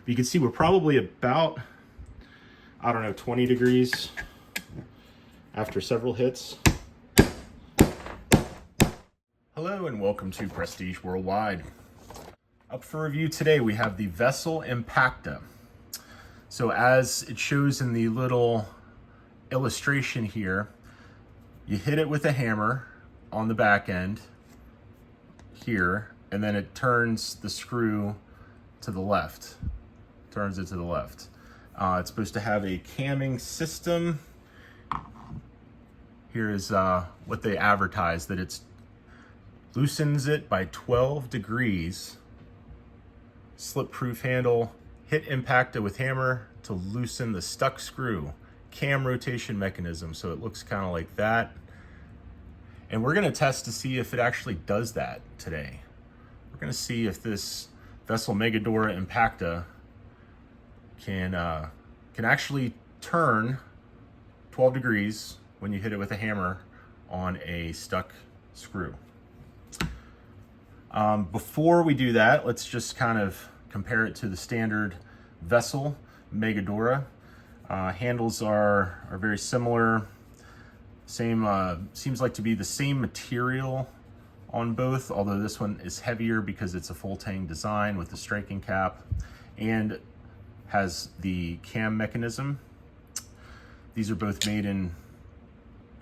You can see we're probably about, I don't know, 20 degrees after several hits. Hello and welcome to Prestige Worldwide. Up for review today, we have the Vessel Impacta. So as it shows in the little illustration here, you hit it with a hammer on the back end here, and then it turns the screw to the left, turns it to the left. It's supposed to have a camming system. Here is what they advertise, that it's loosens it by 12 degrees, slip-proof handle, hit Impacta with hammer to loosen the stuck screw, cam rotation mechanism, so it looks kind of like that. And we're gonna test to see if it actually does that today. We're gonna see if this Vessel Megadora Impacta can actually turn 12 degrees when you hit it with a hammer on a stuck screw. Before we do that, let's just kind of compare it to the standard Vessel Megadora. Handles are very similar. Same, seems like to be the same material on both, although this one is heavier because it's a full tang design with the striking cap and has the cam mechanism. These are both made in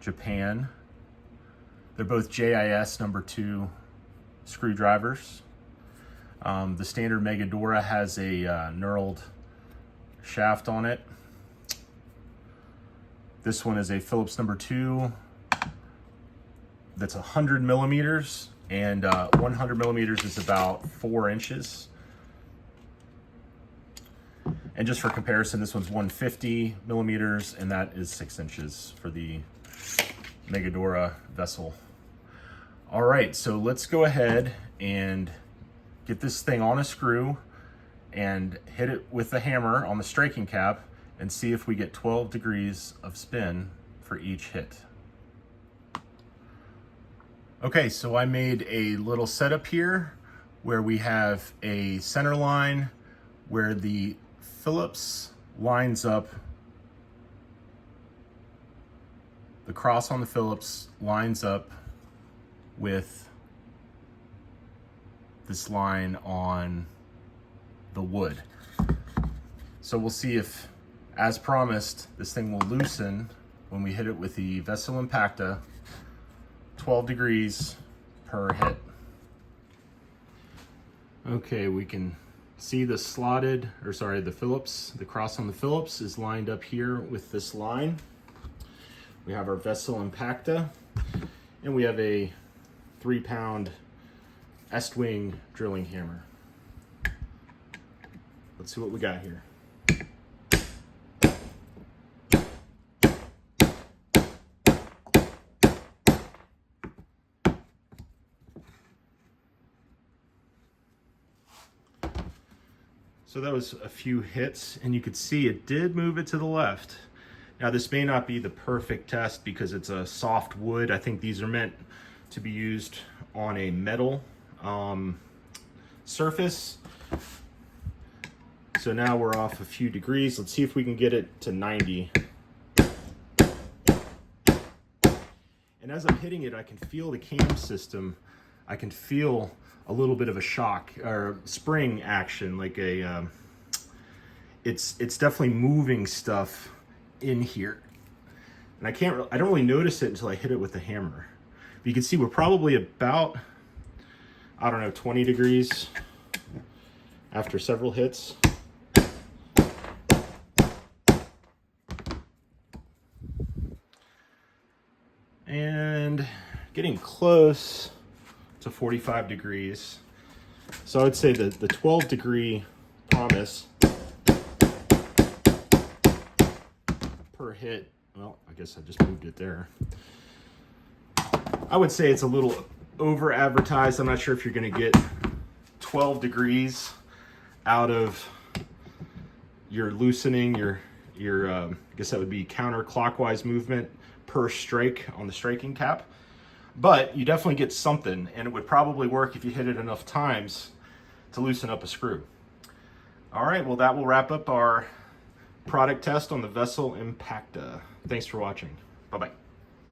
Japan. They're both JIS number 2 screwdrivers. The standard Megadora has a knurled shaft on it. This one is a Phillips number 2 that's 100 millimeters, and 100 millimeters is about 4 inches. And just for comparison, this one's 150 millimeters, and that is 6 inches for the Megadora Vessel. All right, so let's go ahead and get this thing on a screw and hit it with the hammer on the striking cap and see if we get 12 degrees of spin for each hit. Okay, so I made a little setup here where we have a center line where the Phillips lines up, the cross on the Phillips lines up with this line on the wood. So we'll see if, as promised, this thing will loosen when we hit it with the Vessel Impacta, 12 degrees per hit. Okay, we can see the the Phillips, the cross on the Phillips is lined up here with this line. We have our Vessel Impacta, and we have a 3-pound Est-wing drilling hammer. Let's see what we got here. So that was a few hits, and you could see it did move it to the left. Now this may not be the perfect test because it's a soft wood. I think these are meant to be used on a metal surface. So now we're off a few degrees. Let's see if we can get it to 90. And as I'm hitting it, I can feel the cam system. I can feel a little bit of a shock or spring action, like a, it's definitely moving stuff in here. And I don't really notice it until I hit it with the hammer. But you can see we're probably about, I don't know, 20 degrees after several hits. And getting close to 45 degrees. So I would say that the 12 degree promise per hit, well, I guess I just moved it there. I would say it's a little over advertised. I'm not sure if you're gonna get 12 degrees out of your loosening, your I guess that would be counterclockwise movement per strike on the striking cap. But you definitely get something, and it would probably work if you hit it enough times to loosen up a screw. All right, well, that will wrap up our product test on the vessel Impacta. Thanks for watching. Bye-bye.